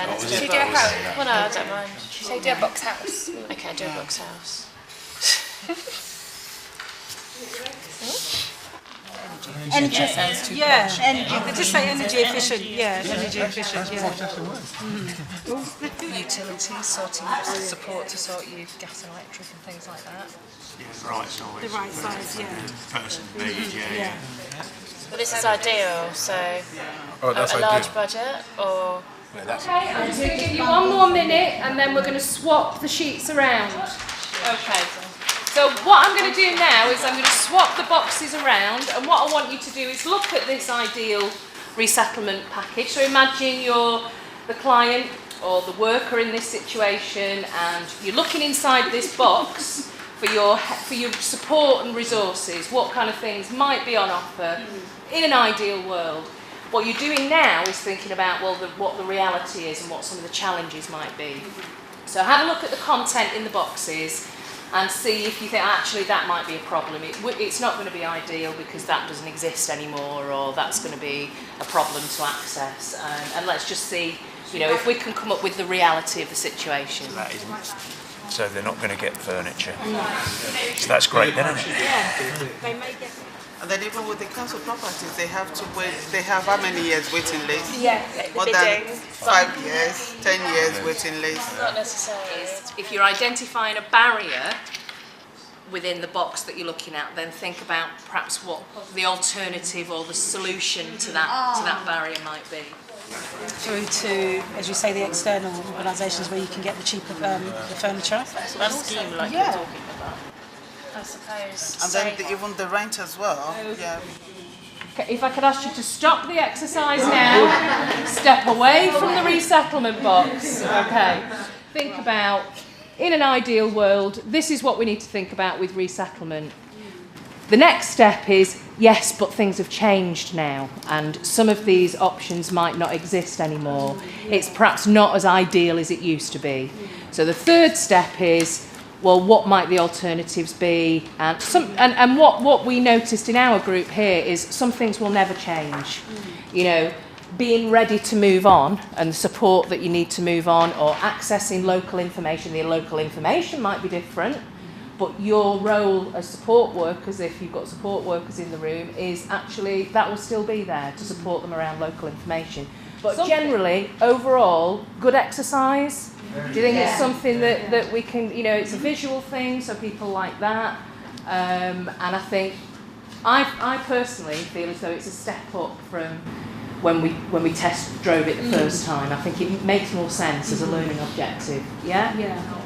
Yeah, let's Should do we do a box. house? Well, no, I don't mind. Should we do a box house? Okay, do a box house. Energy, yeah, energy. They just say energy efficient, yeah, energy efficient, yeah. Utilities, sorting support to sort your gas and electric and things like that. Yeah, the right size. The right size, yeah. Person need, yeah. Well, this is ideal, so Oh, that's a ideal. large budget or... Yeah, that's Okay, I'm just going to give you one more minute and then we're going to swap the sheets around. Okay. So what I'm going to do now is I'm going to swap the boxes around, and what I want you to do is look at this ideal resettlement package. So imagine you're the client or the worker in this situation and you're looking inside this box for your support and resources. What kind of things might be on offer in an ideal world? What you're doing now is thinking about, well, what the reality is and what some of the challenges might be. So have a look at the content in the boxes and see if you think actually that might be a problem. It's not going to be ideal because that doesn't exist anymore, or that's going to be a problem to access. And let's just see, you know, if we can come up with the reality of the situation. that isn't. So they're not going to get furniture. So that's great, then, isn't it? Yeah, they may get. And then even with the council properties, they have to wait. They have how many years waiting list? Yeah, More the than bidding. 5 years, 10 years waiting list. Not necessarily. If you're identifying a barrier within the box that you're looking at, then think about perhaps what the alternative or the solution to that barrier might be. Through to, as you say, the external organisations where you can get the cheaper the furniture. That scheme like Yeah. you're talking about. I suppose. And then even the rent as well. Yeah. Okay, if I could ask you to stop the exercise now, step away from the resettlement box. Okay. Think about, in an ideal world, this is what we need to think about with resettlement. The next step is, yes, but things have changed now, and some of these options might not exist anymore. It's perhaps not as ideal as it used to be. So the third step is, well, what might the alternatives be? And what we noticed in our group here is some things will never change. You know, being ready to move on and the support that you need to move on, or accessing local information. The local information might be different, but your role as support workers, if you've got support workers in the room, is actually, that will still be there to support them around local information. But generally, overall, good exercise. Do you think it's something that we can, you know, it's a visual thing, so people like that. And I think, I personally feel as though it's a step up from when we test drove it the first time. I think it makes more sense as a learning objective. Yeah? Yeah.